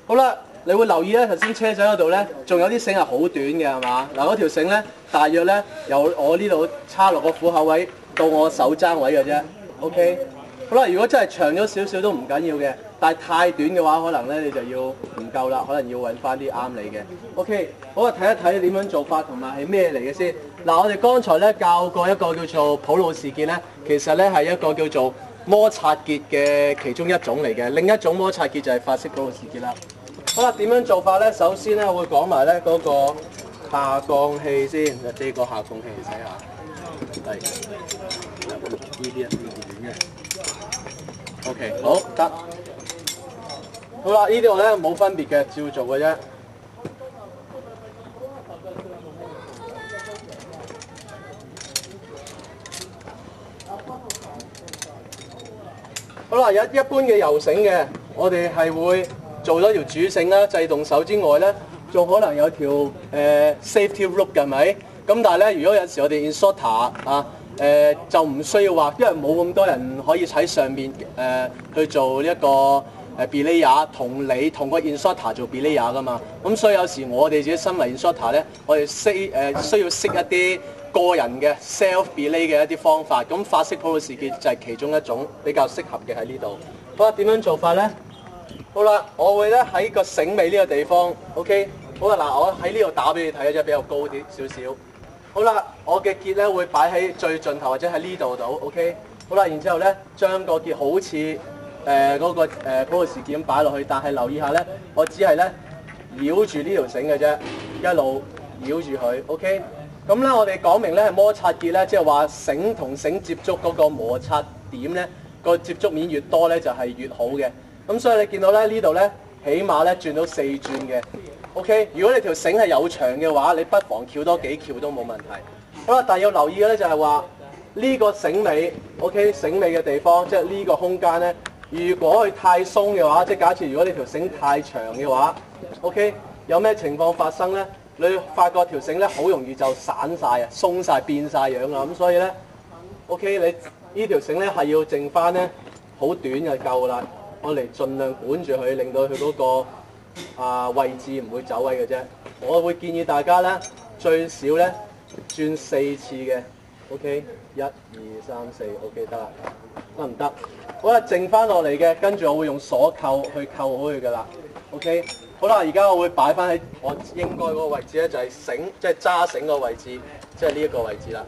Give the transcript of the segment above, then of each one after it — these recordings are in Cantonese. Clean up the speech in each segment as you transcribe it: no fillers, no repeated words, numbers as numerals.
好啦，你會留意咧，頭先車仔嗰度咧，仲有啲繩係好短嘅，係嘛？嗱，嗰條繩咧，大約咧由我呢度叉落個虎口位到我手踭位嘅啫。OK。好啦，如果真係長咗少少都唔緊要嘅，但係太短嘅話，可能咧你就要唔夠啦，可能要揾翻啲啱你嘅。OK， 好啊，睇一睇點樣做法同埋係咩嚟嘅先。嗱，我哋剛才咧教過一個叫做普魯士結咧，其實咧係一個叫做摩擦結嘅其中一種嚟嘅，另一種摩擦結就係法式普魯士結啦。好啦，點樣做法咧？首先咧，我會講埋咧嗰個下降器先，呢個下降器嚟睇下，係呢啲啊，短嘅。OK， 好得。好啦，呢度咧冇分別嘅，照做嘅啫。好啦，有一般嘅油繩嘅，我哋係會做咗條主繩啦，制動手之外咧，仲可能有條safety rope嘅，係咪？咁但係咧，如果有時我哋 instructor 啊。就唔需要話，因為冇咁多人可以喺上面去做一個belay 同個 instructor 做 belay 噶嘛，咁所以有時我哋自己身為 instructor 咧，我哋需要識一啲個人嘅 self belay 嘅一啲方法，咁法式普魯士結就係其中一種比較適合嘅喺呢度。好啦，點樣做法咧？好啦，我會咧喺個繩尾呢個地方 ，OK， 好啦，嗱，我喺呢度打俾你睇啫，比較高啲少少。好啦，我嘅結咧會擺喺最盡頭或者喺呢度度 ，OK。好啦，然之後咧將個結好似嗰個普魯士結咁擺落去，但係留意下咧，我只係咧繞住呢條繩嘅啫，一路繞住佢 ，OK。咁咧我哋講明咧係摩擦結咧，即係話繩同繩接觸嗰個摩擦點咧，個接觸面越多咧就係越好嘅。咁所以你見到咧呢度咧起碼咧轉到4轉嘅。OK， 如果你條繩係有長嘅話，你不妨翹多幾翹都冇問題。好啦，但係要留意嘅咧就係話呢個繩尾 ，OK， 繩尾嘅地方，即係呢個空間咧，如果佢太鬆嘅話，即係假設如果你條繩太長嘅話 ，OK， 有咩情況發生咧？你發覺條繩咧好容易就散晒啊、鬆晒、變晒樣啦。咁所以咧 ，OK， 你呢條繩咧係要剩翻咧好短就夠啦，我嚟盡量管住佢，令到佢嗰個位置唔會走位嘅啫，我會建議大家咧最少咧轉4次嘅 ，OK， 1、2、3、4 ，OK 得啦，得唔得？好啦，剩翻落嚟嘅，跟住我會用鎖扣去扣好佢噶啦 ，OK， 好啦，而家我會擺翻喺我應該嗰個位置咧，就係繩，即係揸繩個位置，即係呢一個位置啦。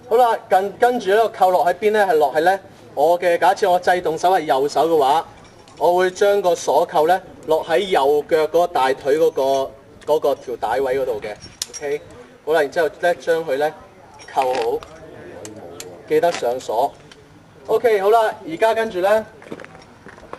好啦，跟住呢個扣落喺邊咧？係落喺咧，我嘅假設我制動手係右手嘅話，我會將個鎖扣咧落喺右腳嗰個大腿嗰個條帶位嗰度嘅。OK， 好啦，然之後咧將佢咧扣好，記得上鎖。OK， 好啦，而家跟住咧，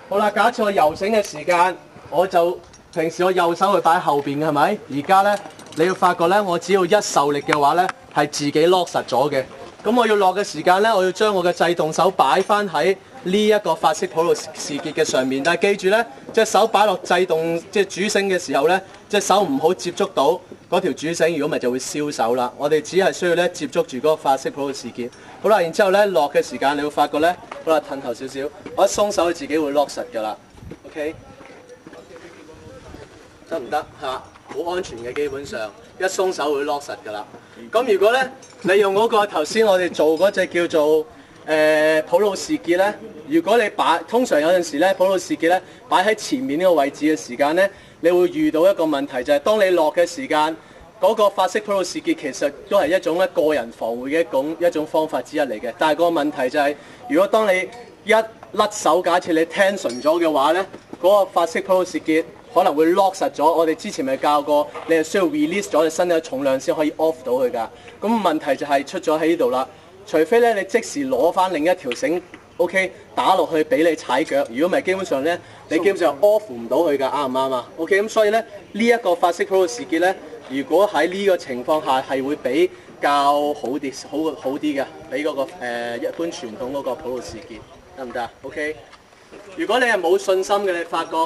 好啦，假設我游繩嘅時間，我就平時我右手去擺喺後邊嘅係咪？而家咧你要發覺咧，我只要一受力嘅話咧，係自己 lock 實咗嘅。咁我要落嘅時間咧，我要將我嘅制動手擺翻喺呢一個法式普魯士結嘅上面。但係記住咧，隻手擺落制動即係主繩嘅時候咧，隻手唔好接觸到嗰條主繩，如果咪就會燒手啦。我哋只係需要咧接觸住嗰個法式普魯士結。好啦，然之後咧落嘅時間，你會發覺咧，好啦，褪後少少，我一鬆手，佢自己會 lock 實㗎啦。OK， 得唔得嚇？好安全嘅，基本上一鬆手會 lock 實㗎啦。咁如果咧你用嗰個頭先我哋做嗰隻叫做普魯士結咧，如果你通常有陣時咧普魯士結咧擺喺前面呢個位置嘅時間咧，你會遇到一個問題就係當你落嘅時間，嗰個法式普魯士結其實都係一種咧個人防護嘅一種方法之一嚟嘅。但係個問題就係，如果當你一甩手，假設你 tension 咗嘅話咧，嗰個法式普魯士結可能會 lock 實咗，我哋之前咪教過，你係需要 release 咗你身體嘅重量先可以 off 到佢㗎。咁問題就係出咗喺呢度啦。除非咧你即時攞翻另一條繩 ，OK 打落去俾你踩腳。如果唔係，基本上咧你基本上 off 唔到佢㗎，啱唔啱啊 ？OK， 咁所以咧呢一個法式普魯士結咧，如果喺呢個情況下係會比較好啲嘅，比嗰個一般傳統嗰個普魯士結得唔得 ？OK， 如果你係冇信心嘅，你發覺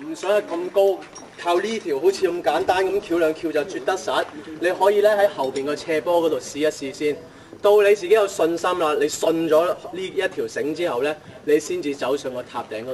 唔想咁高靠呢條好似咁簡單咁翹兩翹就啜得實。你可以咧喺後邊個斜坡嗰度試一試先。到你自己有信心啦，你信咗呢一條繩之後咧，你先至走上個塔頂嗰度。